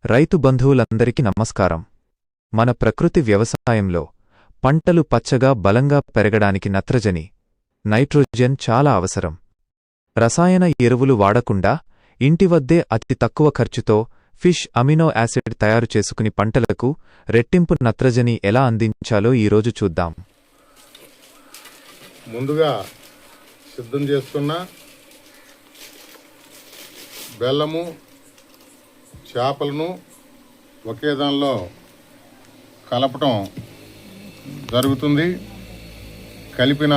రైతు బంధువులందరికీ నమస్కారం. మన ప్రకృతి వ్యవసాయంలో పంటలు పచ్చగా బలంగా పెరగడానికి నత్రజని, నైట్రోజన్ చాలా అవసరం. రసాయన ఎరువులు వాడకుండా ఇంటివద్దే అతి తక్కువ ఖర్చుతో ఫిష్ అమినో యాసిడ్ తయారు చేసుకుని పంటలకు రెట్టింపు నత్రజని ఎలా అందించాలో ఈరోజు చూద్దాం. ముందుగా సిద్ధం చేసుకున్న బెల్లము, చేపలను ఒకే దానిలో కలపటం జరుగుతుంది. కలిపిన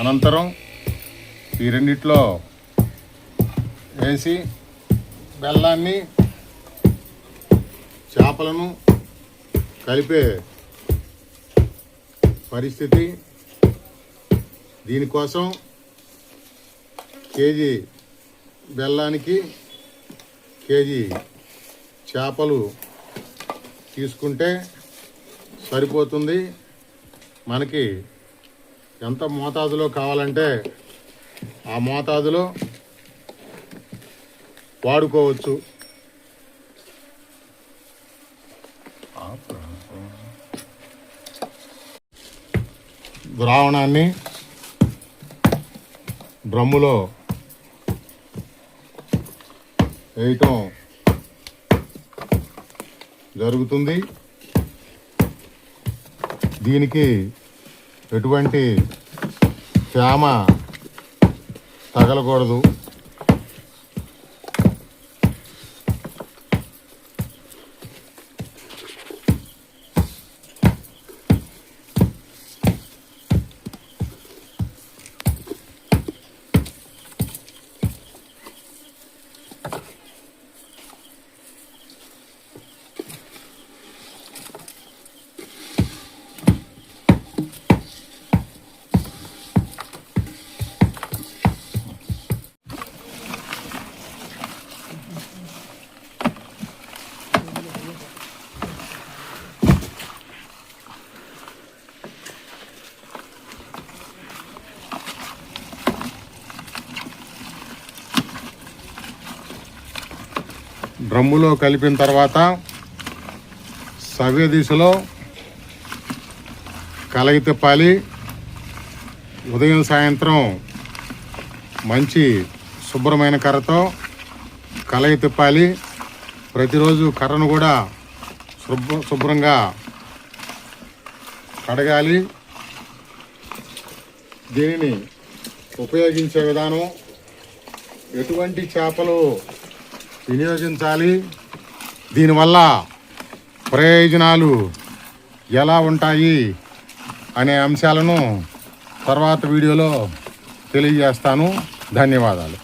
అనంతరం ఈ రెండిట్లో వేసి బెల్లాన్ని, చేపలను కలిపే పరిస్థితి. దీనికోసం కేజీ బెల్లానికి కేజీ చేపలు తీసుకుంటే సరిపోతుంది. మనకి ఎంత మోతాదులో కావాలంటే ఆ మోతాదులో వాడుకోవచ్చు. ద్రావణాన్ని డ్రమ్ములో వేయటం జరుగుతుంది. దీనికి ఎటువంటి తేమ తగలకూడదు. డ్రమ్ములో కలిపిన తర్వాత సవ్య దిశలో కలయి తిప్పాలి. ఉదయం సాయంత్రం మంచి శుభ్రమైన కర్రతో కలయి తిప్పాలి. ప్రతిరోజు కర్రను కూడా శుభ్రంగా కడగాలి. దీనిని ఉపయోగించే విధానం, ఎటువంటి చేపలు వినియోగించాలి, దీనివల్ల ప్రయోజనాలు ఎలా ఉంటాయి అనే అంశాలను తర్వాత వీడియోలో తెలియజేస్తాను. ధన్యవాదాలు.